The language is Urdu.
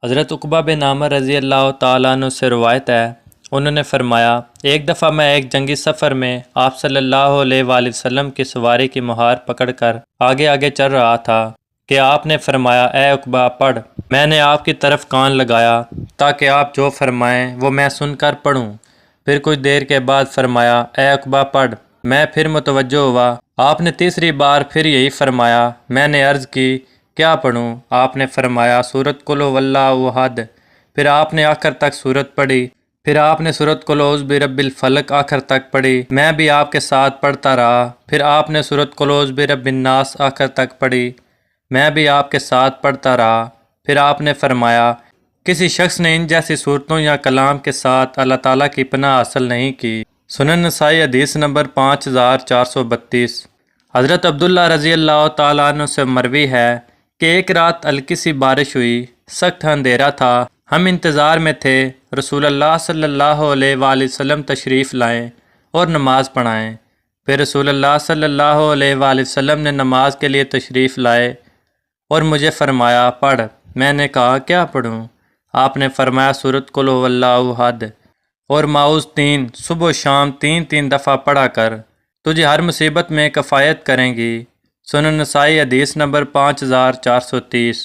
حضرت عقبہ بن عامر رضی اللہ تعالیٰ عنہ سے روایت ہے، انہوں نے فرمایا، ایک دفعہ میں ایک جنگی سفر میں آپ صلی اللہ علیہ وآلہ وسلم کی سواری کی مہار پکڑ کر آگے آگے چل رہا تھا کہ آپ نے فرمایا، اے عقبہ پڑھ۔ میں نے آپ کی طرف کان لگایا تاکہ آپ جو فرمائیں وہ میں سن کر پڑھوں۔ پھر کچھ دیر کے بعد فرمایا، اے عقبہ پڑھ۔ میں پھر متوجہ ہوا، آپ نے تیسری بار پھر یہی فرمایا۔ میں نے عرض کی، کیا پڑھوں؟ آپ نے فرمایا، سورۃ قل هو اللہ احد۔ پھر آپ نے آخر تک سورت پڑھی۔ پھر آپ نے سورۃ قل اعوذ برب الفلق آخر تک پڑھی۔ میں بھی آپ کے ساتھ پڑھتا رہا۔ پھر آپ نے سورۃ قل اعوذ برب الناس آخر تک پڑھی۔ میں بھی آپ کے ساتھ پڑھتا رہا۔ پھر آپ نے فرمایا، کسی شخص نے ان جیسی صورتوں یا کلام کے ساتھ اللہ تعالیٰ کی پناہ حاصل نہیں کی۔ سنن نسائی حدیث نمبر 5432۔ حضرت عبداللہ رضی اللہ تعالیٰ عنہ سے مروی ہے کہ ایک رات ہلکی سی بارش ہوئی، سخت اندھیرا تھا، ہم انتظار میں تھے رسول اللہ صلی اللہ علیہ وآلہ وسلم تشریف لائیں اور نماز پڑھائیں۔ پھر رسول اللہ صلی اللہ علیہ وآلہ وسلم نے نماز کے لیے تشریف لائے اور مجھے فرمایا، پڑھ۔ میں نے کہا، کیا پڑھوں؟ آپ نے فرمایا، سورۃ قل هو اللہ احد اور معوذ 3 صبح و شام 3 دفعہ پڑھا کر، تجھے ہر مصیبت میں کفایت کریں گی۔ سنن نسائی حدیث نمبر 5430۔